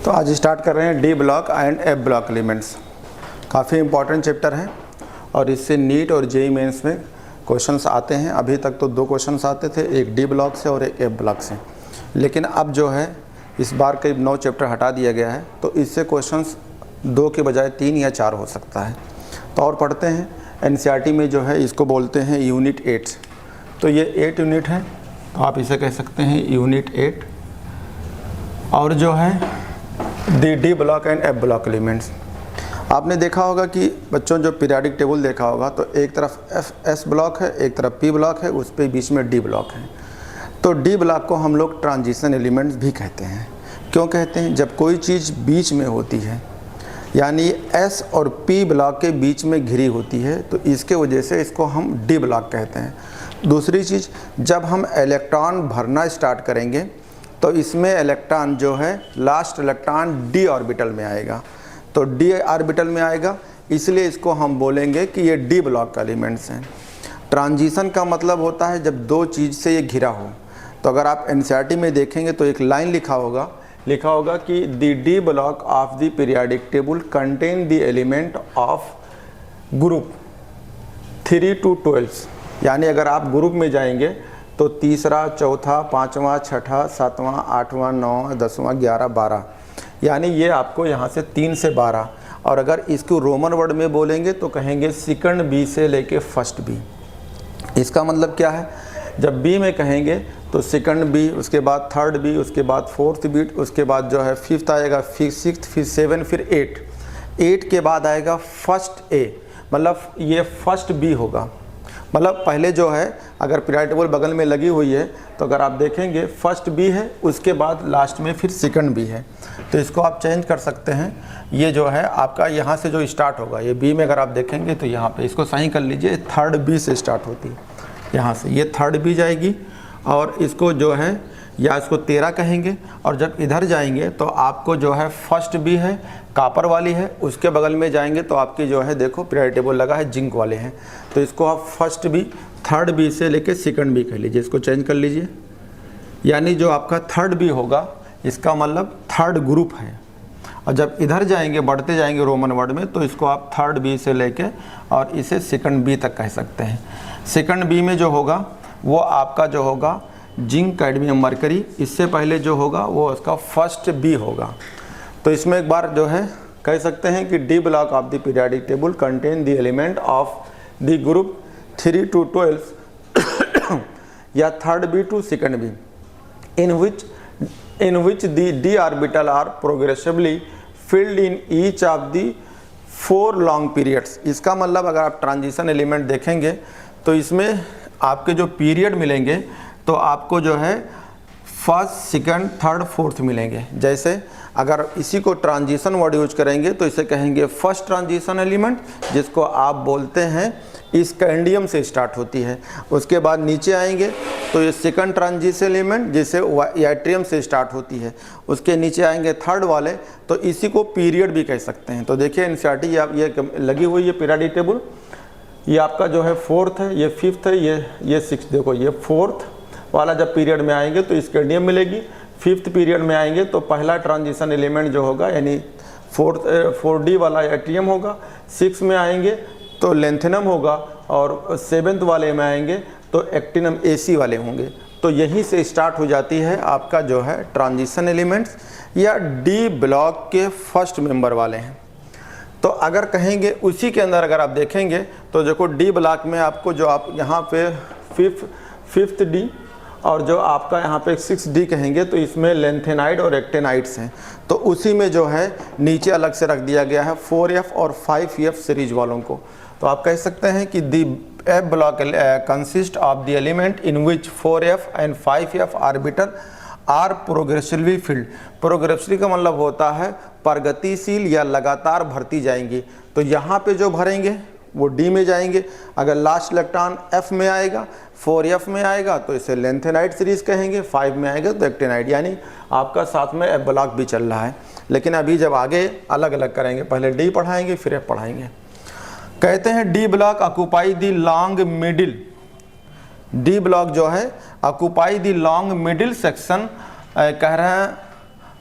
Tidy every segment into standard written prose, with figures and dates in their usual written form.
तो आज स्टार्ट कर रहे हैं D block and F block elements. काफ़ी इंपॉर्टेंट चैप्टर है और इससे नीट और जेईई मेंस में क्वेश्चंस आते हैं। अभी तक तो 2 क्वेश्चंस आते थे, एक डी ब्लॉक से और एक एफ ब्लॉक से, लेकिन अब जो है इस बार करीब 9 चैप्टर हटा दिया गया है, तो इससे क्वेश्चंस 2 के बजाय 3 या 4 हो सकता है। तो और पढ़ते हैं। एनसीईआरटी में जो है इसको बोलते हैं यूनिट 8। तो ये 8 यूनिट है, तो आप इसे कह सकते हैं यूनिट 8। और जो है D block and F block elements. आपने देखा होगा कि बच्चों जो पीरियोडिक टेबल देखा होगा, तो एक तरफ एस ब्लॉक है, एक तरफ पी ब्लॉक है, उस पे बीच में डी ब्लॉक है। तो डी ब्लॉक को हम लोग ट्रांजिशन एलिमेंट्स भी कहते हैं। क्यों कहते हैं? जब कोई चीज़ बीच में होती है, यानी एस और पी ब्लॉक के बीच में घिरी होती है, तो इसके वजह से इसको हम डी ब्लॉक कहते हैं। दूसरी चीज़, जब हम इलेक्ट्रॉन भरना स्टार्ट करेंगे तो इसमें इलेक्ट्रॉन जो है लास्ट इलेक्ट्रॉन डी ऑर्बिटल में आएगा, तो डी ऑर्बिटल में आएगा, इसलिए इसको हम बोलेंगे कि ये डी ब्लॉक का एलिमेंट्स हैं। ट्रांजिशन का मतलब होता है जब 2 चीज़ से ये घिरा हो। तो अगर आप एनसीईआरटी में देखेंगे तो एक लाइन लिखा होगा कि the D block of the periodic table contain the element of group 3 to 12। यानी अगर आप ग्रुप में जाएंगे तो तीसरा, चौथा, 5वां, 6वां, 7वां, 8वां, 9वां, 10वां, 11, 12, यानी ये आपको यहाँ से 3 से 12। और अगर इसको रोमन वर्ड में बोलेंगे तो कहेंगे सेकंड बी से लेके फर्स्ट बी। इसका मतलब क्या है? जब बी में कहेंगे तो सेकंड बी, उसके बाद थर्ड बी, उसके बाद फोर्थ बी, उसके बाद जो है फिफ्थ आएगा, फिर सिक्स्थ, फिर 7, फिर 8 के बाद आएगा फर्स्ट ए, मतलब ये फर्स्ट बी होगा। मतलब पहले जो है अगर पीरियोडिक टेबल बगल में लगी हुई है तो अगर आप देखेंगे फर्स्ट बी है, उसके बाद लास्ट में फिर सेकंड बी है। तो इसको आप चेंज कर सकते हैं। ये जो है आपका यहाँ से जो स्टार्ट होगा, ये बी में अगर आप देखेंगे तो यहाँ पे इसको सही कर लीजिए, थर्ड बी से स्टार्ट होती है। यहाँ से ये थर्ड बी जाएगी और इसको जो है या इसको 13 कहेंगे। और जब इधर जाएंगे तो आपको जो है फर्स्ट बी है, कापर वाली है, उसके बगल में जाएंगे तो आपकी जो है देखो पीरियोडिक टेबल लगा है, जिंक वाले हैं, तो इसको आप फर्स्ट बी, थर्ड बी से लेके सेकंड बी कह लीजिए। इसको चेंज कर लीजिए, यानी जो आपका थर्ड बी होगा इसका मतलब थर्ड ग्रुप है। और जब इधर जाएंगे, बढ़ते जाएंगे रोमन वर्ड में, तो इसको आप थर्ड बी से लेके और इसे सेकंड बी तक कह सकते हैं। सेकंड बी में जो होगा वो आपका जो होगा जिंक, कैडमियम, मरकरी। इससे पहले जो होगा वो उसका फर्स्ट बी होगा। तो इसमें एक बार जो है कह सकते हैं कि d block of the periodic table contain the element of the group 3 to 12 या third B to second B in which the d orbital are progressively filled in each of the 4 long periods। इसका मतलब अगर आप transition element देखेंगे तो इसमें आपके जो पीरियड मिलेंगे तो आपको जो है फर्स्ट, सेकंड, थर्ड, फोर्थ मिलेंगे। जैसे अगर इसी को ट्रांजिशन वर्ड यूज करेंगे तो इसे कहेंगे फर्स्ट ट्रांजिशन एलिमेंट, जिसको आप बोलते हैं स्कैंडियम से स्टार्ट होती है। उसके बाद नीचे आएंगे तो ये सेकंड ट्रांजिशन एलिमेंट जिसे याट्रियम से स्टार्ट होती है। उसके नीचे आएंगे थर्ड वाले, तो इसी को पीरियड भी कह सकते हैं। तो देखिए एनसीईआरटी आप ये लगी हुई है पीरियोडिक टेबल, ये आपका जो है फोर्थ है, ये फिफ्थ है, ये सिक्स। देखो ये फोर्थ वाला जब पीरियड में आएंगे तो स्कैंडियम मिलेगी। फिफ्थ पीरियड में आएंगे तो पहला ट्रांजिशन एलिमेंट जो होगा यानी 4D वाला एट्रियम होगा। 6 में आएंगे तो लेंथेनम होगा और 7th वाले में आएंगे तो एक्टिनम AC वाले होंगे। तो यहीं से स्टार्ट हो जाती है आपका जो है ट्रांजिशन एलिमेंट्स, या डी ब्लॉक के फर्स्ट मेंबर वाले हैं। तो अगर कहेंगे उसी के अंदर अगर आप देखेंगे तो देखो डी ब्लॉक में आपको जो आप यहाँ पे फिफ्थ डी और जो आपका यहाँ पे 6D कहेंगे तो इसमें लेंथेनाइड और एक्टेनाइड्स हैं। तो उसी में जो है नीचे अलग से रख दिया गया है 4F और 5F सीरीज वालों को। तो आप कह सकते हैं कि the F block consist of the element in which 4F and 5F orbital are progressively filled. Progressively का मतलब होता है प्रगतिशील या लगातार भरती जाएंगी। तो यहाँ पे जो भरेंगे वो डी में जाएंगे। अगर लास्ट इलेक्ट्रॉन एफ में आएगा, 4F में आएगा तो इसे लेंथेनाइड सीरीज कहेंगे, 5 में आएगा तो एक्टेनाइड। यानी आपका साथ में एफ ब्लॉक भी चल रहा है, लेकिन अभी जब आगे अलग अलग करेंगे, पहले डी पढ़ाएंगे फिर एफ पढ़ाएंगे। कहते हैं D block occupy the long middle. D block जो है occupy the long middle section कह रहे हैं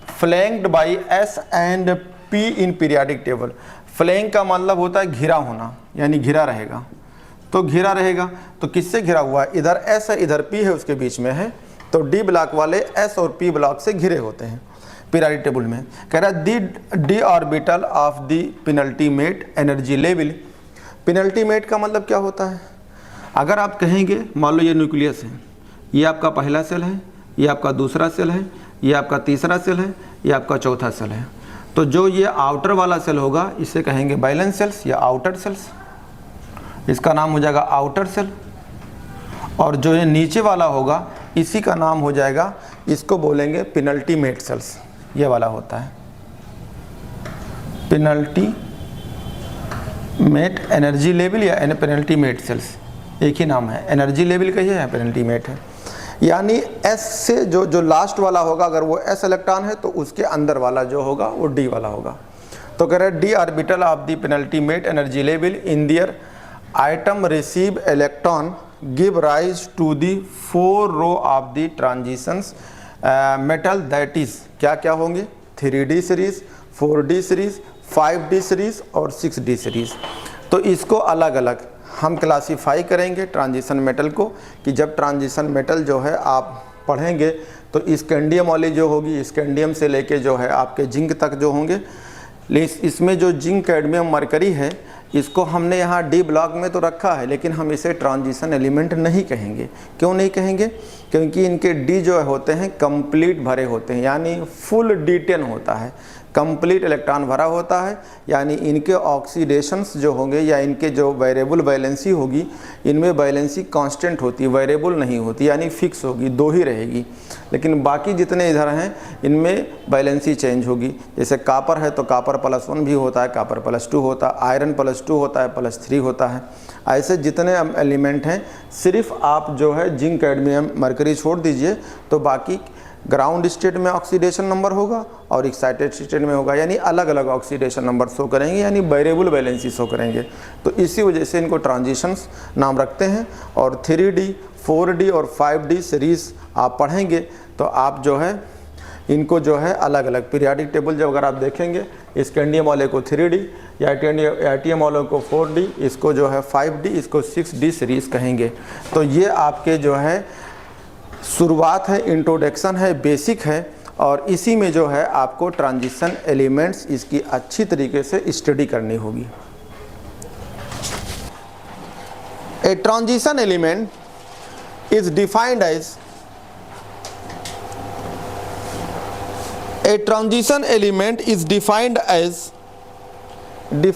flanked by S and P in periodic table. Flank का मतलब होता है घिरा होना, यानी घिरा रहेगा। तो घिरा रहेगा तो किससे घिरा हुआ है, इधर एस है इधर पी है, उसके बीच में है, तो डी ब्लॉक वाले एस और पी ब्लॉक से घिरे होते हैं पीरियाडिक टेबल में। कह रहा है D orbital of the penultimate energy level. Penultimate का मतलब क्या होता है, अगर आप कहेंगे मान लो ये न्यूक्लियस है, ये आपका पहला सेल है, ये आपका दूसरा सेल है, ये आपका तीसरा सेल है, ये आपका चौथा सेल है, तो जो ये आउटर वाला सेल होगा इसे कहेंगे बैलेंस सेल्स या आउटर सेल्स, इसका नाम हो जाएगा आउटर सेल। और जो ये नीचे वाला होगा इसी का नाम हो जाएगा, इसको बोलेंगे पेनल्टीमेट सेल्स, ये वाला होता है पेनल्टीमेट एनर्जी लेवल या पेनल्टीमेट सेल्स, एक ही नाम है, एनर्जी लेवल का ही है, पेनल्टीमेट है। यानी एस से जो लास्ट वाला होगा, अगर वो एस इलेक्ट्रॉन है तो उसके अंदर वाला जो होगा वो डी वाला होगा। तो कह रहे हैं d orbital of the penultimate energy level in their item receive electron give rise to the 4 row of the transitions metal, that is क्या क्या होंगे, 3D series, 4D series, 5D series और 6D सीरीज। तो इसको अलग अलग हम classify करेंगे ट्रांजिशन मेटल को, कि जब ट्रांजिशन मेटल जो है आप पढ़ेंगे तो स्कैंडियम वाली जो होगी, स्कैंडियम से लेके जो है आपके जिंक तक जो होंगे, इसमें जो जिंक, कैडमियम, मरकरी है, इसको हमने यहाँ डी ब्लॉक में तो रखा है, लेकिन हम इसे ट्रांजिशन एलिमेंट नहीं कहेंगे। क्यों नहीं कहेंगे, क्योंकि इनके डी जो होते हैं कंप्लीट भरे होते हैं, यानी फुल D10 होता है, कंप्लीट इलेक्ट्रॉन भरा होता है, यानी इनके ऑक्सीडेशंस जो होंगे या इनके जो वेरिएबल वैलेंसी होगी, इनमें वैलेंसी कांस्टेंट होती है, वेरिएबल नहीं होती, यानी फिक्स होगी, 2 ही रहेगी। लेकिन बाकी जितने इधर हैं इनमें वैलेंसी चेंज होगी। जैसे कापर है तो कापर +1 भी होता है, कापर +2 होता है, आयरन +2 होता है, +3 होता है। ऐसे जितने एलिमेंट हैं, सिर्फ आप जो है जिंक, कैडमियम, मरकरी छोड़ दीजिए, तो बाकी ग्राउंड स्टेट में ऑक्सीडेशन नंबर होगा और एक्साइटेड स्टेट में होगा, यानी अलग अलग ऑक्सीडेशन नंबर शो करेंगे, यानी वेरिएबल वैलेंसी शो करेंगे। तो इसी वजह से इनको ट्रांजिशंस नाम रखते हैं। और 3D, 4D और 5D सीरीज़ आप पढ़ेंगे तो आप जो है इनको जो है अलग अलग पीरियाडिक टेबल जब अगर आप देखेंगे, स्कैंडियम वाले को 3D या एटीएम वालों को 4D, इसको जो है 5D, इसको 6D सीरीज़ कहेंगे। तो ये आपके जो है शुरुआत है, इंट्रोडक्शन है, बेसिक है, और इसी में जो है आपको ट्रांजिशन एलिमेंट्स इसकी अच्छी तरीके से स्टडी करनी होगी। A transition element is defined as A transition element is defined as the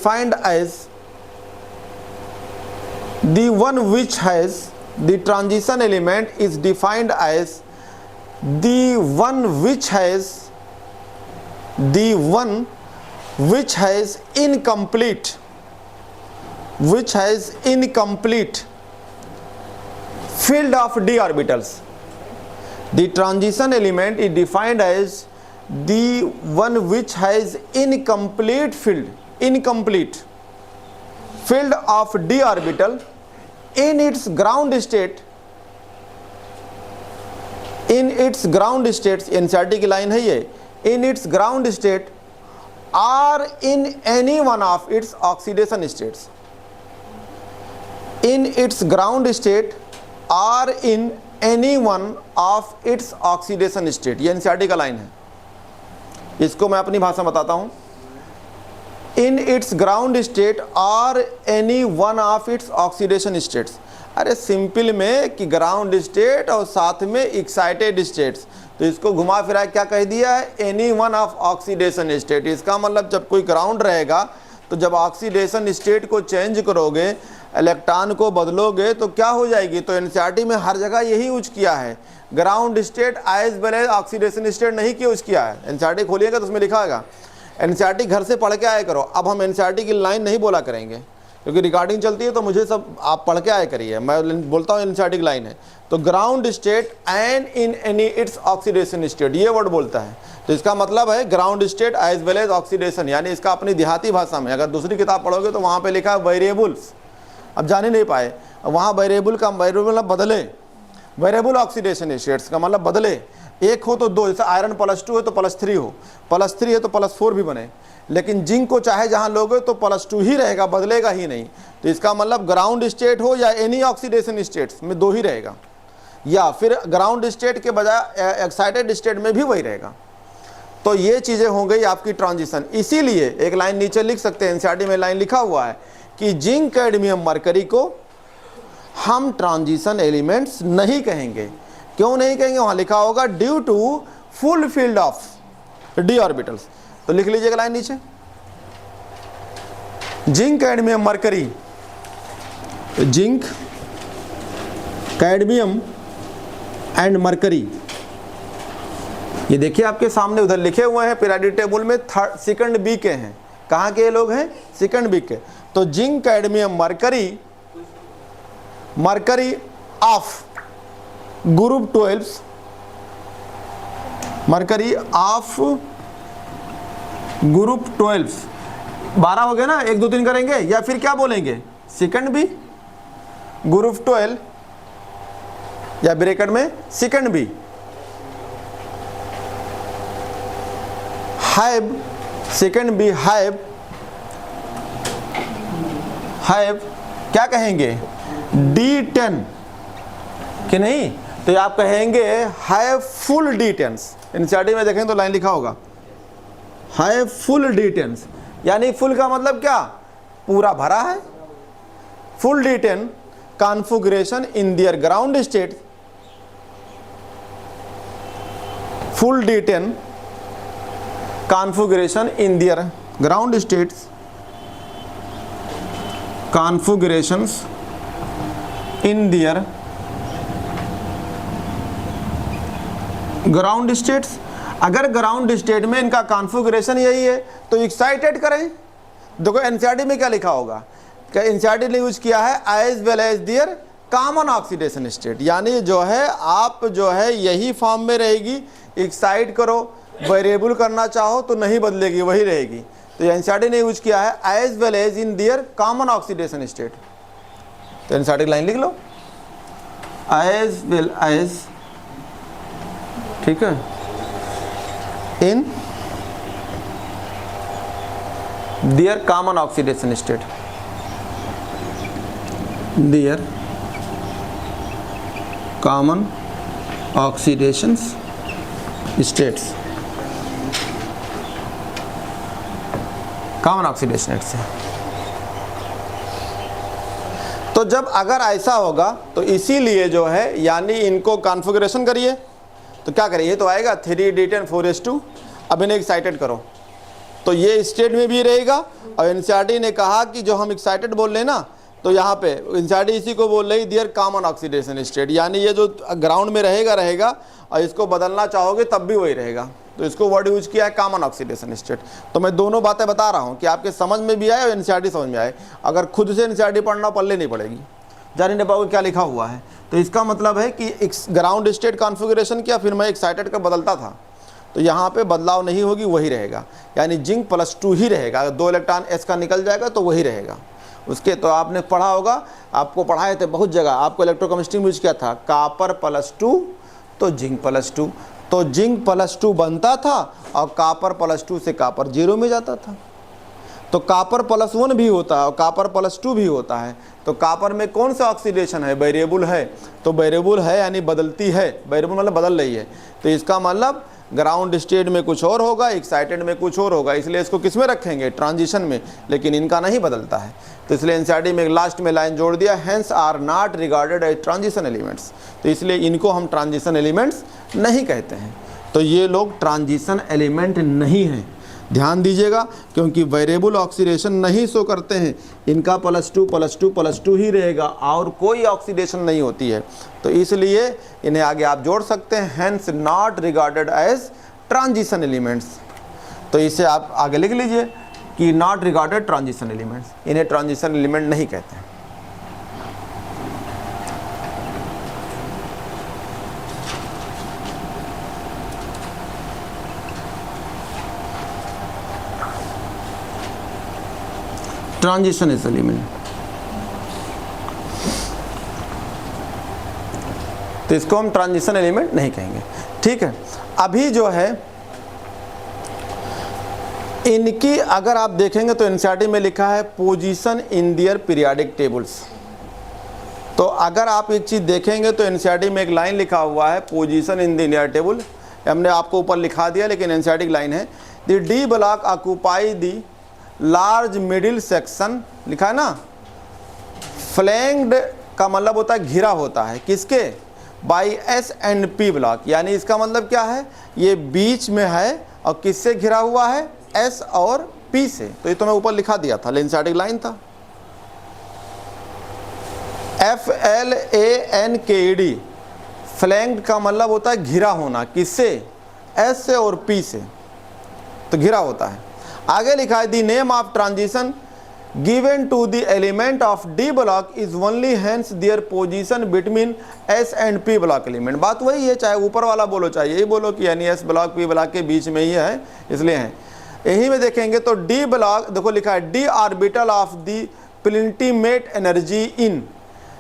one which has the transition element is defined as the one which has incomplete field of d orbitals. The transition element is defined as the one which has incomplete field of d orbital in its ground state, NCERT की line है ये, in its ground state or in any one of its oxidation states, in its ground state or in any one of its oxidation state। ये NCERT का line है, इसको मैं अपनी भाषा में बताता हूँ। इन इट्स ग्राउंड स्टेट और any one of its oxidation states. अरे सिंपल में कि ग्राउंड स्टेट और साथ में एक्साइटेड स्टेट्स, तो इसको घुमा फिरा क्या कह दिया है, any one of oxidation state. इसका मतलब जब कोई ग्राउंड रहेगा तो जब ऑक्सीडेशन स्टेट को चेंज करोगे, इलेक्ट्रॉन को बदलोगे तो क्या हो जाएगी। तो एनसीईआरटी में हर जगह यही यूज किया है, ground state as well as oxidation state नहीं यूज किया है। एनसीईआरटी खोलिएगा तो उसमें लिखा होगा, एनसीईआरटी घर से पढ़ के आया करो। अब हम एनसीईआरटी की लाइन नहीं बोला करेंगे क्योंकि रिकॉर्डिंग चलती है, तो मुझे सब आप पढ़ के आया करिए, मैं बोलता हूँ एनसीईआरटी की लाइन है। तो ground state and in any its oxidation state, ये वर्ड बोलता है। तो इसका मतलब है ground state as well as oxidation, यानी इसका अपनी देहाती भाषा में, अगर दूसरी किताब पढ़ोगे तो वहाँ पे लिखा है वेरिएबल्स, अब जाने नहीं पाए, वहाँ वेरिएबल का वेरिएबल बदले, वेरिएबल ऑक्सीडेशन स्टेट्स का मतलब बदले, एक हो तो दो, जैसे आयरन +2 है तो +3 हो, +3 है तो +4 भी बने, लेकिन जिंक को चाहे जहाँ लोगे तो +2 ही रहेगा, बदलेगा ही नहीं। तो इसका मतलब ग्राउंड स्टेट हो या एनी ऑक्सीडेशन स्टेट्स में 2 ही रहेगा, या फिर ग्राउंड स्टेट के बजाय एक्साइटेड स्टेट में भी वही रहेगा। तो ये चीज़ें हो गई आपकी ट्रांजिशन। इसीलिए एक लाइन नीचे लिख सकते हैं, एनसीईआरटी में लाइन लिखा हुआ है कि जिंक, कैडमियम, मरकरी को हम ट्रांजिशन एलिमेंट्स नहीं कहेंगे। क्यों नहीं कहेंगे? वहाँ लिखा होगा due to full filled of d orbitals. तो लिख लीजिएगा लाइन नीचे, zinc, cadmium, mercury, zinc, cadmium and mercury, ये देखिए आपके सामने उधर लिखे हुए हैं पीरियोडिक टेबल में, सेकंड बी के हैं। कहाँ के ये लोग हैं? सेकंड बी के। तो zinc, cadmium, mercury, mercury of group 12, mercury of group 12, 12 हो गए ना, 1 2 3 करेंगे, या फिर क्या बोलेंगे? सेकंड बी ग्रुप 12, या ब्रैकेट में second B, have, second B have क्या कहेंगे? D10 कि नहीं? तो आप कहेंगे हैव फुल D10s। एनसीईआरटी में देखें तो लाइन लिखा होगा हैव फुल D10s, यानी फुल का मतलब क्या? पूरा भरा है। Full D10 configuration in their ground state, full D10 configuration in their ground states, configurations in their ground states. अगर ग्राउंड स्टेट में इनका कॉन्फ़िगरेशन यही है तो एक्साइटेड करें। देखो एनसीईआरटी में क्या लिखा होगा, क्या एनसीईआरटी ने यूज किया है as well as their common oxidation state, यानी जो है आप जो है यही फॉर्म में रहेगी। एक्साइट करो, वेरिएबल करना चाहो तो नहीं बदलेगी, वही रहेगी। तो एनसीईआरटी ने यूज किया है as well as in their common oxidation state. तो एनसीईआरटी की लाइन लिख लो, एज वेल एज, ठीक है, in their common oxidation state, their common oxidation states, common oxidation से। तो जब अगर ऐसा होगा तो इसीलिए जो है, यानी इनको कॉन्फ़िगरेशन करिए तो क्या करिए, तो आएगा 3D10 4s2। अब इन्हें एक्साइटेड करो तो ये स्टेट में भी रहेगा। और एनसीईआरटी ने कहा कि जो हम एक्साइटेड बोल रहे हैं ना, तो यहाँ पे एनसीईआरटी इसी को बोल रही देयर कॉमन ऑक्सीडेशन स्टेट, यानी ये जो ग्राउंड में रहेगा और इसको बदलना चाहोगे तब भी वही रहेगा। तो इसको वर्ड यूज किया है कॉमन ऑक्सीडेशन स्टेट। तो मैं दोनों बातें बता रहा हूँ कि आपके समझ में भी आए और एनसीईआरटी समझ में आए। अगर खुद से एनसीईआरटी पढ़ना पल्ले नहीं पड़ेगी, जान नहीं पाओगे क्या लिखा हुआ है। तो इसका मतलब है कि ग्राउंड स्टेट कॉन्फ़िगरेशन किया, फिर मैं एक्साइटेड का बदलता था, तो यहाँ पे बदलाव नहीं होगी, वही रहेगा, यानी जिंक +2 ही रहेगा। अगर 2 इलेक्ट्रॉन एस का निकल जाएगा तो वही रहेगा उसके। तो आपने पढ़ा होगा, आपको पढ़ाए थे बहुत जगह, आपको इलेक्ट्रोकेमिस्ट्री में यूज किया था कॉपर +2 तो जिंक +2, तो जिंक +2 बनता था और कॉपर +2 से कॉपर 0 में जाता था। तो कॉपर +1 भी होता है और कॉपर +2 भी होता है। तो कॉपर में कौन सा ऑक्सीडेशन है? वेरिएबल है। तो वेरिएबल है यानी बदलती है, वेरिएबल मतलब बदल रही है। तो इसका मतलब ग्राउंड स्टेट में कुछ और होगा, एक्साइटेड में कुछ और होगा, इसलिए इसको किस में रखेंगे? ट्रांजिशन में। लेकिन इनका नहीं बदलता है, तो इसलिए एनसीईआरटी में लास्ट में लाइन जोड़ दिया, hence are not regarded as transition elements. तो इसलिए इनको हम ट्रांजिशन एलिमेंट्स नहीं कहते हैं। तो ये लोग ट्रांजिशन एलिमेंट नहीं हैं, ध्यान दीजिएगा, क्योंकि वेरिएबल ऑक्सीडेशन नहीं शो करते हैं। इनका +2 ही रहेगा और कोई ऑक्सीडेशन नहीं होती है। तो इसलिए इन्हें आगे आप जोड़ सकते हैं, hence not regarded as transition elements. तो इसे आप आगे लिख लीजिए कि नॉट रिगार्डेड ट्रांजिशन एलिमेंट्स, इन्हें ट्रांजिशन एलिमेंट नहीं कहते हैं। ट्रांजिशन इज एलिमेंट, तो इसको हम ट्रांजिशन एलिमेंट नहीं कहेंगे। ठीक है। अभी जो है इनकी अगर आप देखेंगे तो एनसीईआरटी में लिखा है position in their periodic tables. तो अगर आप एक चीज़ देखेंगे तो एनसीईआरटी में एक लाइन लिखा हुआ है position in the periodic table, हमने आपको ऊपर लिखा दिया लेकिन एनसीईआरटी की लाइन है the D block occupy the large middle section, लिखा है ना। फ्लैंक्ड का मतलब होता है घिरा होता है, किसके? By S and P block, यानी इसका मतलब क्या है, ये बीच में है और किससे घिरा हुआ है? एस और पी से। तो ये तो मैं ऊपर लिखा दिया था, एनसीईआरटी लाइन था। FLANKED, फ्लैंक्ड का मतलब होता है घिरा होना, किससे? एस से और पी से, तो घिरा होता है। आगे लिखा है the name of transition given to the element of D block is only hence their position between S and P block element। बात वही है, चाहे ऊपर वाला बोलो चाहे यही बोलो कि यानी S ब्लॉक P ब्लॉक के बीच में ही है, इसलिए है। यही में देखेंगे तो D ब्लॉक देखो लिखा है D orbital of the penultimate energy in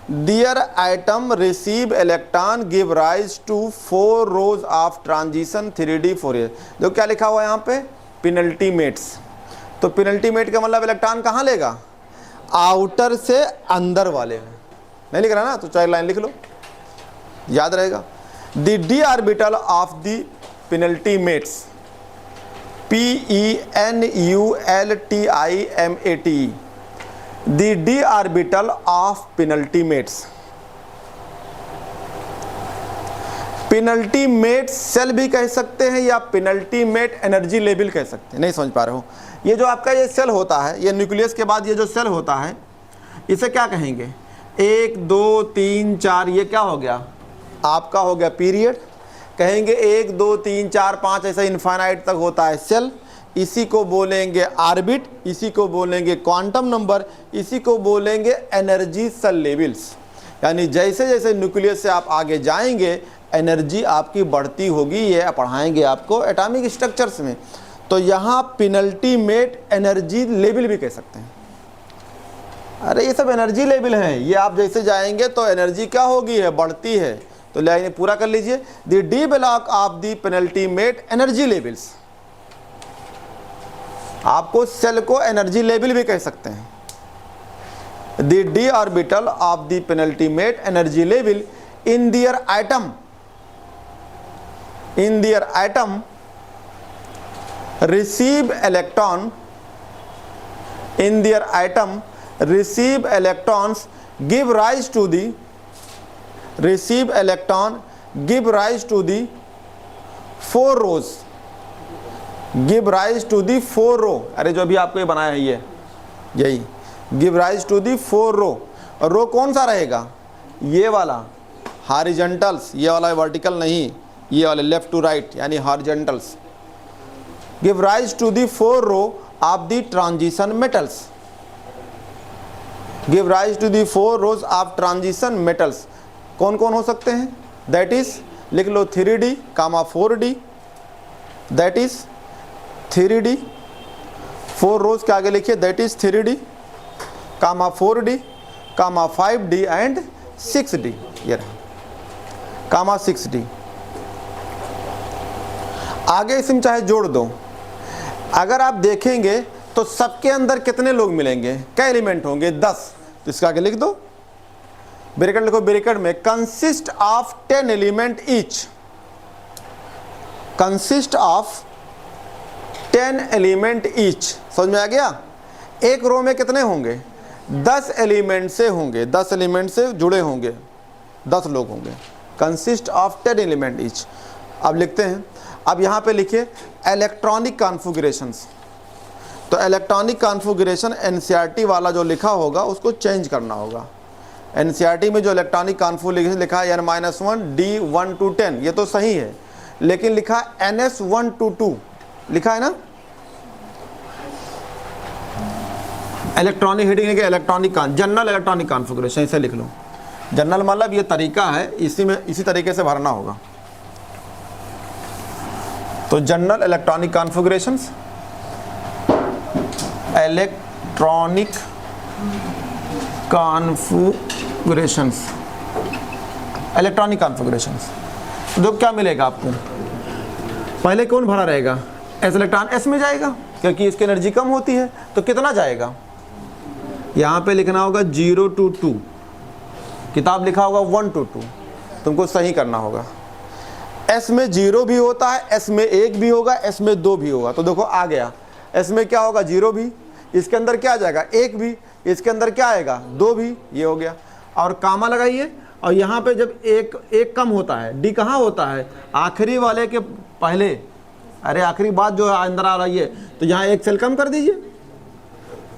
their item receive electron give rise to 4 rows of transition 3D 4A। देखो क्या लिखा हुआ है यहाँ पे? पेनल्टीमेट्स। तो पेनल्टीमेट का मतलब इलेक्ट्रॉन कहाँ लेगा? आउटर से अंदर वाले में। नहीं लिख रहा ना, तो चाहे लाइन लिख लो, याद रहेगा। The D orbital of the penultimates, PENULTIMATE, the D orbital of पेनल्टीमेट्स। पेनल्टीमेट सेल भी कह सकते हैं या पेनल्टीमेट एनर्जी लेवल कह सकते हैं, नहीं समझ पा रहे हो। ये जो आपका ये सेल होता है, ये न्यूक्लियस के बाद ये जो सेल होता है इसे क्या कहेंगे? 1 2 3 4, ये क्या हो गया? आपका हो गया पीरियड। कहेंगे 1 2 3 4 5 ऐसा इनफाइनाइट तक होता है सेल। इसी को बोलेंगे ऑर्बिट, इसी को बोलेंगे क्वांटम नंबर, इसी को बोलेंगे एनर्जी सेल लेवल्स। यानी जैसे जैसे न्यूक्लियस से आप आगे जाएंगे एनर्जी आपकी बढ़ती होगी। ये पढ़ाएंगे आपको एटॉमिक स्ट्रक्चर्स में। तो यहाँ पेनल्टीमेट एनर्जी लेवल भी कह सकते हैं। अरे ये सब एनर्जी लेवल है, ये आप जैसे जाएंगे तो एनर्जी क्या होगी? है बढ़ती है। तो लाइन पूरा कर लीजिए, the D block of the penultimate energy levels. आपको सेल को एनर्जी लेवल भी कह सकते हैं। The D orbital of the penultimate energy level in their atom receive electrons give rise to the 4 rows, give rise to the 4 row। अरे जो अभी आपको ये बनाया है ये यही give rise to the 4 row। और रो कौन सा रहेगा? ये वाला हॉरिजॉन्टल्स, ये वाला वर्टिकल नहीं, ये वाले लेफ्ट टू राइट यानी horizontals. Give rise to the 4 row of the transition metals, give rise to the 4 rows of transition metals. कौन कौन हो सकते हैं? दैट इज, लिख लो 3D, 4D, that is 3D। 4 रोज के आगे लिखिए that is 3D, 4D, 5D and 6D। ये रहा 6D। आगे इसमें चाहे जोड़ दो। अगर आप देखेंगे तो सबके अंदर कितने लोग मिलेंगे? क्या एलिमेंट होंगे? 10। तो इसका आगे लिख दो, ब्रैकेट लिखो, ब्रैकेट में consist of 10 element each, consist of 10 element each. समझ में आ गया? एक रो में कितने होंगे? 10 एलिमेंट से होंगे, 10 एलिमेंट से जुड़े होंगे, 10 लोग होंगे। Consist of 10 element each. अब लिखते हैं, अब यहाँ पे लिखिए इलेक्ट्रॉनिक कॉन्फ़िगरेशंस। तो इलेक्ट्रॉनिक कॉन्फ़िगरेशन एनसीईआरटी वाला जो लिखा होगा उसको चेंज करना होगा। एनसीईआरटी में जो इलेक्ट्रॉनिक कॉन्फ़िगरेशन लिखा है N-1 D1 to 10, ये तो सही है, लेकिन लिखा NS1 to 2 लिखा है ना। इलेक्ट्रॉनिक हीटिंग के इलेक्ट्रॉनिक जनरल इलेक्ट्रॉनिक कॉन्फ़िगरेशन, इसे लिख लो। जनरल मतलब ये तरीका है, इसी में इसी तरीके से भरना होगा। तो general electronic configurations, electronic configurations, electronic configurations. तो क्या मिलेगा आपको, पहले कौन भरा रहेगा, एस इलेक्ट्रॉन एस में जाएगा क्योंकि इसकी एनर्जी कम होती है। तो कितना जाएगा, यहाँ पे लिखना होगा 0 to 2, किताब लिखा होगा 1 to 2, तुमको सही करना होगा। एस में 0 भी होता है, एस में 1 भी होगा, एस में 2 भी होगा। तो देखो आ गया, एस में क्या होगा 0 भी, इसके अंदर क्या आ जाएगा 1 भी, इसके अंदर क्या आएगा 2 भी, ये हो गया। और कामा लगाइए, और यहाँ पे जब एक कम होता है, डी कहाँ होता है, आखिरी वाले के पहले, अरे आखिरी बात जो अंदर आ रही है, तो यहाँ 1 सेल कम कर दीजिए,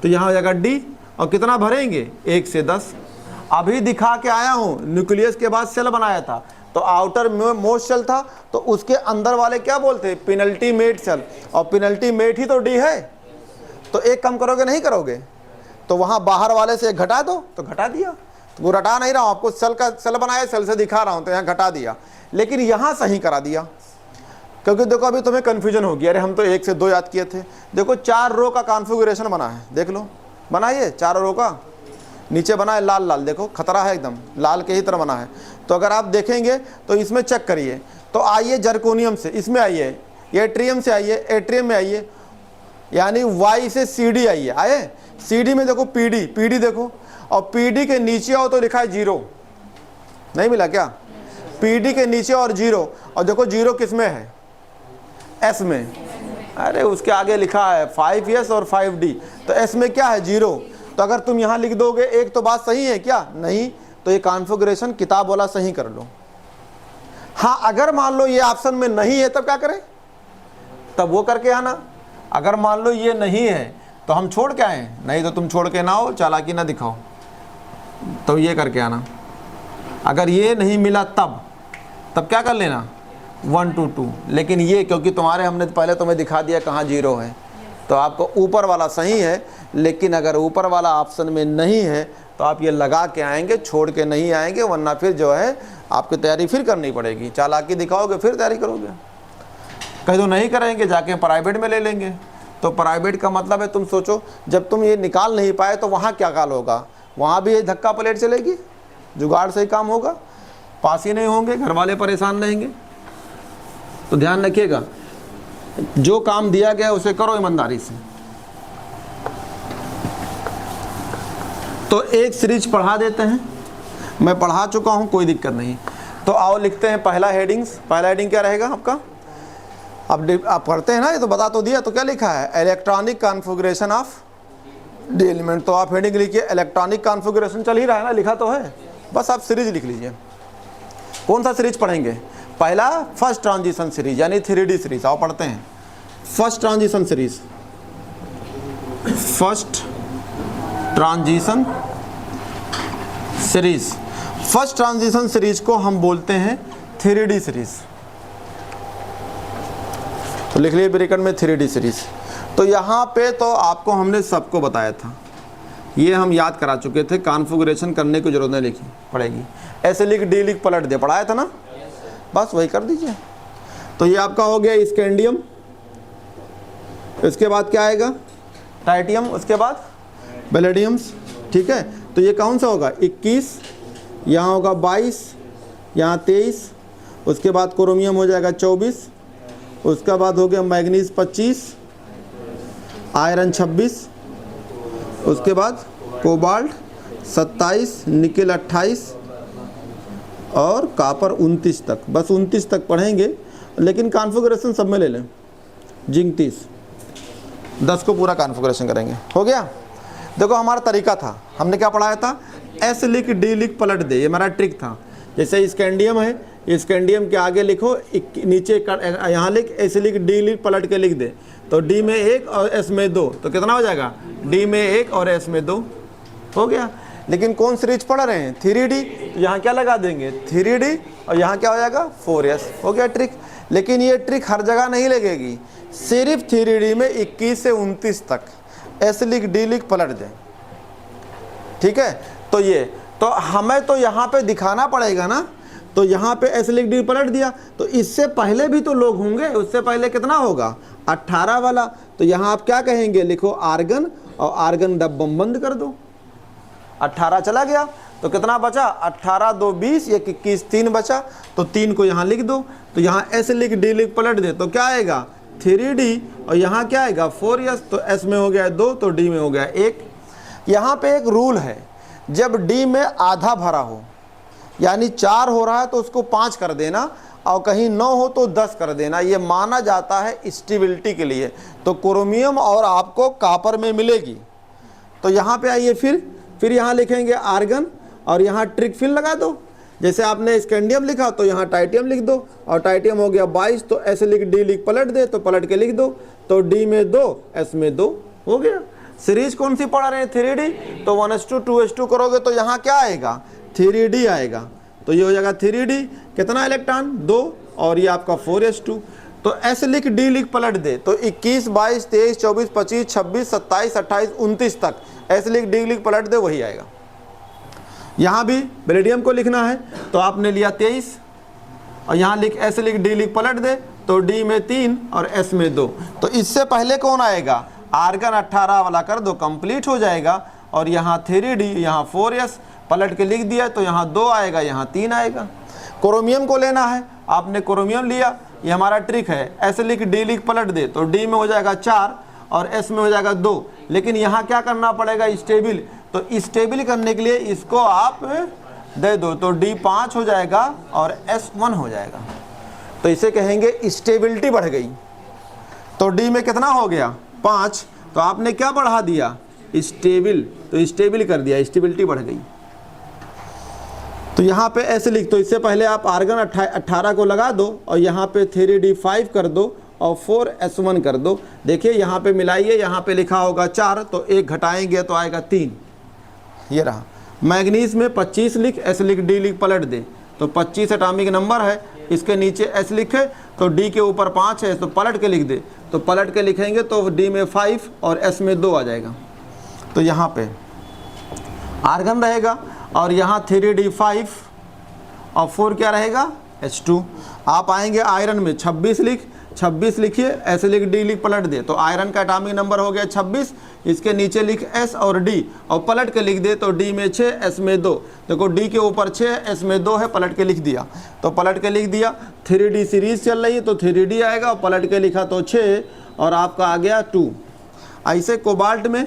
तो यहाँ हो जाएगा डी। और कितना भरेंगे 1 से 10। अभी दिखा के आया हूँ, न्यूक्लियस के बाद सेल बनाया था, तो आउटर मोस्ट सेल था, तो उसके अंदर वाले क्या बोलते हैं, पेनल्टी मेट सेल, और पेनल्टी मेट ही तो डी है। तो 1 कम करोगे नहीं करोगे, तो वहाँ बाहर वाले से 1 घटा दो, तो घटा दिया। तो वो घटा नहीं रहा हूँ, आपको सेल बनाया, सेल से दिखा रहा हूँ, तो यहाँ घटा दिया, लेकिन यहाँ सही करा दिया। क्योंकि देखो अभी तुम्हें कन्फ्यूजन होगी, अरे हम तो 1 से 2 याद किए थे। देखो 4 रो का कॉन्फ़िगरेशन बना है, देख लो, बनाइए 4 रो का, नीचे बना है लाल लाल, देखो खतरा है एकदम, लाल के ही तरह बना है। तो अगर आप देखेंगे तो इसमें चेक करिए, तो आइए जर्कोनियम से इसमें आइए, एट्रियम से आइए, एट्रियम में आइए, यानी वाई से सी डी आइए, आए सी डी में देखो पी डी देखो, और पी डी के नीचे आओ तो लिखा है 0, नहीं मिला क्या, पी डी के नीचे और 0, और देखो 0 किस में है, एस में, अरे उसके आगे लिखा है 5s और 5d, तो एस में क्या है 0। तो अगर तुम यहाँ लिख दोगे 1 तो बात सही है क्या, नहीं, तो ये कॉन्फ़िगरेशन किताब वाला सही कर लो। हाँ अगर मान लो ये ऑप्शन में नहीं है तब क्या करें, तब वो करके आना। अगर मान लो ये नहीं है तो हम छोड़ के आए, नहीं तो तुम छोड़ के ना हो, चालाकी ना दिखाओ, तो ये करके आना। अगर ये नहीं मिला तब क्या कर लेना 1 to 2, लेकिन ये क्योंकि तुम्हारे हमने पहले तुम्हें दिखा दिया कहाँ 0 है, तो आपको ऊपर वाला सही है। लेकिन अगर ऊपर वाला ऑप्शन में नहीं है तो आप ये लगा के आएंगे, छोड़ के नहीं आएंगे, वरना फिर जो है आपकी तैयारी फिर करनी पड़ेगी। चालाकी दिखाओगे फिर तैयारी करोगे, कहीं तो नहीं करेंगे, जाके प्राइवेट में ले लेंगे। तो प्राइवेट का मतलब है, तुम सोचो जब तुम ये निकाल नहीं पाए तो वहाँ क्या काल होगा, वहाँ भी ये धक्का पलेट चलेगी, जुगाड़ से ही काम होगा, पास ही नहीं होंगे, घर वाले परेशान रहेंगे। तो ध्यान रखिएगा, जो काम दिया गया उसे करो ईमानदारी से। तो एक सीरीज पढ़ा देते हैं, मैं पढ़ा चुका हूं, कोई दिक्कत नहीं। तो आओ लिखते हैं पहला हेडिंग्स। पहला हेडिंग क्या रहेगा आपका, अब आप पढ़ते हैं ना, ये तो बता तो दिया। तो क्या लिखा है, electronic configuration of D element. तो आप हेडिंग लिखिए, इलेक्ट्रॉनिक कॉन्फ़िगरेशन चल ही रहा है ना, लिखा तो है, बस आप सीरीज लिख लीजिए। कौन सा सीरीज पढ़ेंगे, पहला फर्स्ट ट्रांजिशन सीरीज यानी 3D सीरीज। आओ पढ़ते हैं first transition series. First transition series, first transition series को हम बोलते हैं 3D सीरीज। तो लिख लिए ब्रैकेट में 3D सीरीज। तो यहाँ पे तो आपको हमने सबको बताया था, ये हम याद करा चुके थे, कॉन्फ़िगरेशन करने की जरूरत नहीं लिखी पड़ेगी। ऐसे लिख डी लिख पलट दे, पढ़ाया था ना, बस वही कर दीजिए। तो ये आपका हो गया स्कैंडियम, इसके बाद क्या आएगा टाइटियम, उसके बाद बेलेडियम्स, ठीक है। तो ये कौन सा होगा 21, यहाँ होगा 22, यहाँ 23, उसके बाद क्रोमियम हो जाएगा 24, उसके बाद हो गया मैग्नीज 25, आयरन 26, उसके बाद कोबाल्ट 27, निकेल 28 और कापर 29 तक। बस 29 तक पढ़ेंगे, लेकिन कॉन्फ़िगरेशन सब में ले लें। जिंक 30, 10 को पूरा कॉन्फ़िगरेशन करेंगे। हो गया। देखो हमारा तरीका था, हमने क्या पढ़ाया था, एस लिख डी लिख पलट दे, ये हमारा ट्रिक था। जैसे स्कैंडियम है, स्कैंडियम के आगे लिखो, नीचे यहाँ लिख, एस लिख डी लिख पलट के लिख दे, तो डी में 1 और एस में 2, तो कितना हो जाएगा डी में 1 और एस में 2, हो गया। लेकिन कौन सीरीज पढ़ रहे हैं 3D, तो यहाँ क्या लगा देंगे 3D और यहाँ क्या हो जाएगा 4s, हो गया ट्रिक। लेकिन ये ट्रिक हर जगह नहीं लगेगी, सिर्फ 3D में 21 से 29 तक एस लिख डी लिख पलट दें, ठीक है। तो ये तो हमें तो यहाँ पे दिखाना पड़ेगा ना, तो यहाँ पे एस लिख डी पलट दिया, तो इससे पहले भी तो लोग होंगे, उससे पहले कितना होगा 18 वाला। तो यहाँ आप क्या कहेंगे, लिखो आर्गन, और आर्गन डब्बम बंद कर दो, 18 चला गया। तो कितना बचा 18 2 20, ये 21 3 बचा, तो 3 को यहाँ लिख दो। तो यहाँ S लिख D लिख पलट दे तो क्या आएगा 3D, और यहाँ क्या आएगा 4S, तो S में हो गया 2 तो D में हो गया 1। यहाँ पे एक रूल है, जब D में आधा भरा हो यानी 4 हो रहा है तो उसको 5 कर देना, और कहीं 9 हो तो 10 कर देना, ये माना जाता है स्टेबिलिटी के लिए। तो क्रोमियम और आपको कॉपर में मिलेगी। तो यहाँ पे आइए, फिर यहाँ लिखेंगे आर्गन, और यहाँ ट्रिक फिल लगा दो। जैसे आपने स्कैंडियम लिखा तो यहाँ टाइटियम लिख दो, और टाइटियम हो गया 22, तो S लिख D लिख पलट दे तो पलट के लिख दो, तो D में 2 S में 2 हो गया। सीरीज कौन सी पढ़ा रहे हैं 3D, तो 1s2 2s2 करोगे तो यहाँ क्या आएगा 3D आएगा। तो ये हो जाएगा 3D, कितना इलेक्ट्रॉन 2, और ये आपका 4s2। तो S लिख D लिख पलट दे तो 21 22 23 24 25 26 27 28 29 तक S लिख D लिख पलट दे वही आएगा। यहाँ भी बेरिलियम को लिखना है तो आपने लिया 23, और यहाँ लिख S लिख D लिख पलट दे तो D में 3 और S में 2। तो इससे पहले कौन आएगा आर्गन 18 वाला कर दो, कंप्लीट हो जाएगा। और यहाँ 3D यहाँ 4S पलट के लिख दिया तो यहाँ 2 आएगा यहाँ 3 आएगा। क्रोमियम को लेना है, आपने क्रोमियम लिया, ये हमारा ट्रिक है। S लिख D लिख पलट दे तो D में हो जाएगा 4 और S में हो जाएगा 2, लेकिन यहाँ क्या करना पड़ेगा स्टेबल। तो स्टेबल करने के लिए इसको आप दे दो तो D 5 हो जाएगा और S 1 हो जाएगा। तो इसे कहेंगे स्टेबिलिटी बढ़ गई। तो D में कितना हो गया 5, तो आपने क्या बढ़ा दिया स्टेबल, तो स्टेबल कर दिया, स्टेबिलिटी बढ़ गई। तो यहाँ पे ऐसे लिख, तो इससे पहले आप आर्गन 18 को लगा दो और यहाँ पे 3D 5 कर दो और 4S1 कर दो। देखिए यहाँ पे मिलाइए, यहाँ पे लिखा होगा 4 तो 1 घटाएंगे तो आएगा 3, ये रहा। मैग्नीज में 25 लिख, S लिख D लिख पलट दे तो 25 एटॉमिक नंबर है, इसके नीचे S लिखे तो D के ऊपर 5 है तो पलट के लिख दे, तो पलट के लिखेंगे तो D में 5 और S में 2 आ जाएगा। तो यहाँ पे आर्गन रहेगा और यहाँ 3D 5 और 4 क्या रहेगा H2। आप आएंगे आयरन में 26 लिख, 26 लिखिए, S लिख D लिख पलट दे तो आयरन का एटॉमिक नंबर हो गया 26, इसके नीचे लिख S और D और पलट के लिख दे तो D में 6 S में 2। देखो D के ऊपर 6 S में 2 है, पलट के लिख दिया तो पलट के लिख दिया। 3D सीरीज चल रही है तो 3D आएगा और पलट के लिखा तो 6 और आपका आ गया 2। ऐसे कोबाल्ट में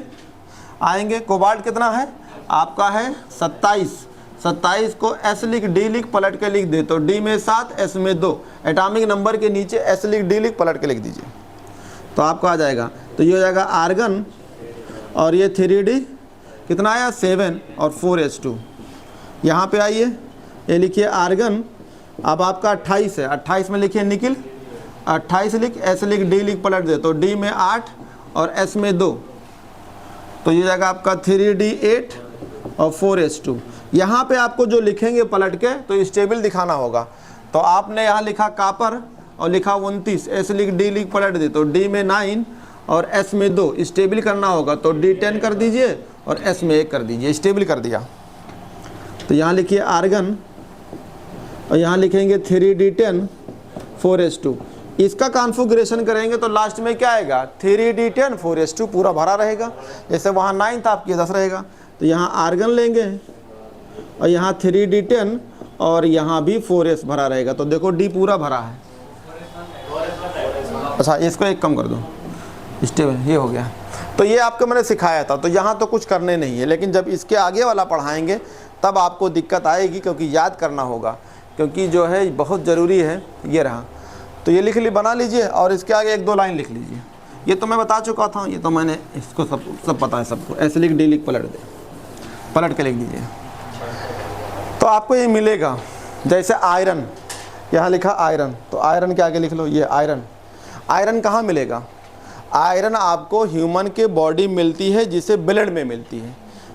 आएंगे, कोबाल्ट कितना है आपका है 27 को S लिख D लिख पलट के लिख दे तो D में 7 S में 2, एटॉमिक नंबर के नीचे S लिख D लिख पलट के लिख दीजिए तो आपको आ जाएगा। तो ये हो जाएगा आर्गन और ये 3D कितना आया 7 और 4S2। यहाँ पे आइए, ये लिखिए आर्गन, अब आपका 28 है, 28 में लिखिए निकिल, 28 लिख S लिख D लिख पलट दे तो D में 8 और S में 2, तो ये जाएगा आपका 3D 8 और 4S2। यहाँ पे आपको जो लिखेंगे पलट के तो स्टेबल दिखाना होगा। तो आपने यहाँ लिखा कॉपर और लिखा 29, S लिख D लिख पलट दे तो D में 9 और S में 2, स्टेबल करना होगा तो D 10 कर दीजिए और S में 1 कर दीजिए, स्टेबल कर दिया। तो यहाँ लिखिए आर्गन और यहाँ लिखेंगे 3D 10 4S2। इसका कॉन्फ़िगरेशन करेंगे तो लास्ट में क्या आएगा 3D 10 4S2 पूरा भरा रहेगा। जैसे वहाँ 9 था आपकी 10 रहेगा, तो यहाँ आर्गन लेंगे और यहाँ 3D 10 और यहाँ भी 4S भरा रहेगा। तो देखो D पूरा भरा है। अच्छा इसको एक कम कर दो, स्टेबल, ये हो गया। तो ये आपको मैंने सिखाया था, तो यहाँ तो कुछ करने नहीं है, लेकिन जब इसके आगे वाला पढ़ाएंगे तब आपको दिक्कत आएगी, क्योंकि याद करना होगा, क्योंकि जो है बहुत ज़रूरी है। ये रहा, तो ये लिख ली, बना लीजिए और इसके आगे 1-2 लाइन लिख लीजिए। ये तो मैं बता चुका था, ये तो मैंने इसको सब पता है सबको। S लिख D लिख पलट दे, पलट के लिख दीजिए तो आपको ये मिलेगा। जैसे आयरन, यहाँ लिखा आयरन, तो आयरन के आगे लिख लो ये आयरन। आयरन कहाँ मिलेगा, आयरन आपको ह्यूमन के बॉडी मिलती है, जिसे ब्लड में मिलती है।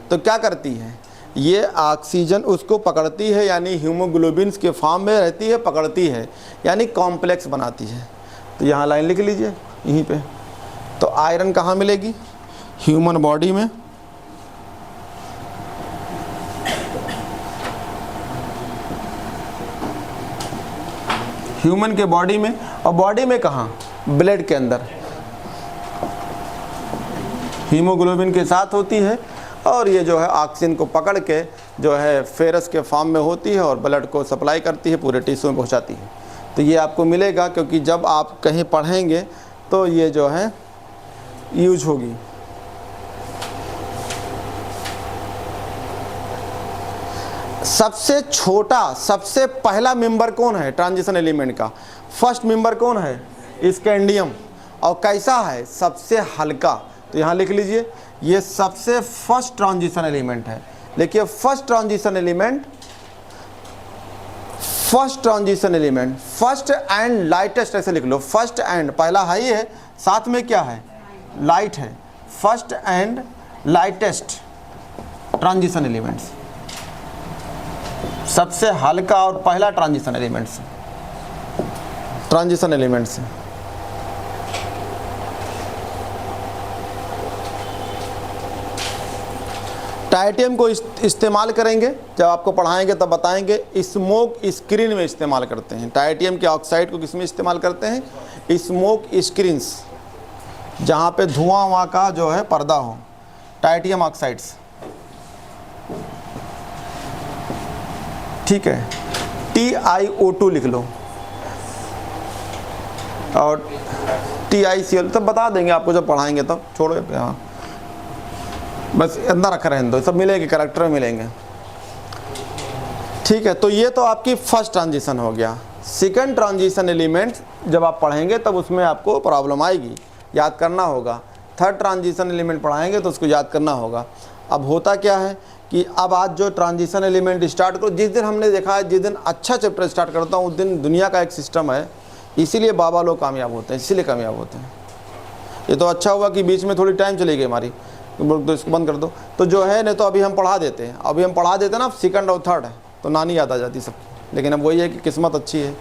तो क्या करती है, ये ऑक्सीजन उसको पकड़ती है, यानी हीमोग्लोबिन के फॉर्म में रहती है, पकड़ती है, यानी कॉम्प्लेक्स बनाती है। तो यहाँ लाइन लिख लीजिए यहीं पे। तो आयरन कहाँ मिलेगी, ह्यूमन बॉडी में, ह्यूमन के बॉडी में। और बॉडी में कहाँ, ब्लड के अंदर, हीमोग्लोबिन के साथ होती है, और ये जो है ऑक्सीजन को पकड़ के जो है फेरस के फॉर्म में होती है और ब्लड को सप्लाई करती है, पूरे टिश्यू में पहुंचाती है। तो ये आपको मिलेगा, क्योंकि जब आप कहीं पढ़ेंगे तो ये जो है यूज होगी। सबसे छोटा, सबसे पहला मेंबर कौन है ट्रांजिशन एलिमेंट का? फर्स्ट मेंबर कौन है? स्कैंडियम। और कैसा है? सबसे हल्का। तो यहाँ लिख लीजिए, ये सबसे फर्स्ट ट्रांजिशन एलिमेंट है। देखिए first transition element, first and lightest, ऐसे लिख लो। फर्स्ट एंड, पहला हाई है, साथ में क्या है? लाइट है। First and lightest transition elements, सबसे हल्का और पहला ट्रांजिशन एलिमेंट्स, टाइटेनियम को इस्तेमाल करेंगे, जब आपको पढ़ाएंगे तब बताएंगे। स्मोक स्क्रीन में इस्तेमाल करते हैं टाइटेनियम के ऑक्साइड को। किस में इस्तेमाल करते हैं? स्मोक स्क्रीन्स, जहाँ पे धुआं वहाँ का जो है पर्दा हो, टाइटेनियम ऑक्साइड्स। ठीक है, TiO2 लिख लो और TiCl, तब बता देंगे आपको जब पढ़ाएंगे तब, छोड़ो यहाँ, बस अंदर रखा रहने दो, सब मिलेंगे, कैरेक्टर में मिलेंगे। ठीक है, तो ये तो आपकी फर्स्ट ट्रांजिशन हो गया। सेकंड ट्रांजिशन एलिमेंट जब आप पढ़ेंगे तब उसमें आपको प्रॉब्लम आएगी, याद करना होगा। थर्ड ट्रांजिशन एलिमेंट पढ़ाएंगे तो उसको याद करना होगा। अब होता क्या है कि अब आज जो ट्रांजिशन एलिमेंट स्टार्ट करो, जिस दिन हमने देखा है, जिस दिन अच्छा चैप्टर स्टार्ट करता हूँ उस दिन दुनिया का एक सिस्टम है, इसीलिए बाबा लोग कामयाब होते हैं, इसीलिए कामयाब होते हैं। ये तो अच्छा हुआ कि बीच में थोड़ी टाइम चली गई हमारी, तो इसको बंद कर दो। तो जो है, नहीं तो अभी हम पढ़ा देते हैं, ना सेकंड और थर्ड है तो नानी याद आ जाती सबकी। लेकिन अब वही है कि किस्मत अच्छी है।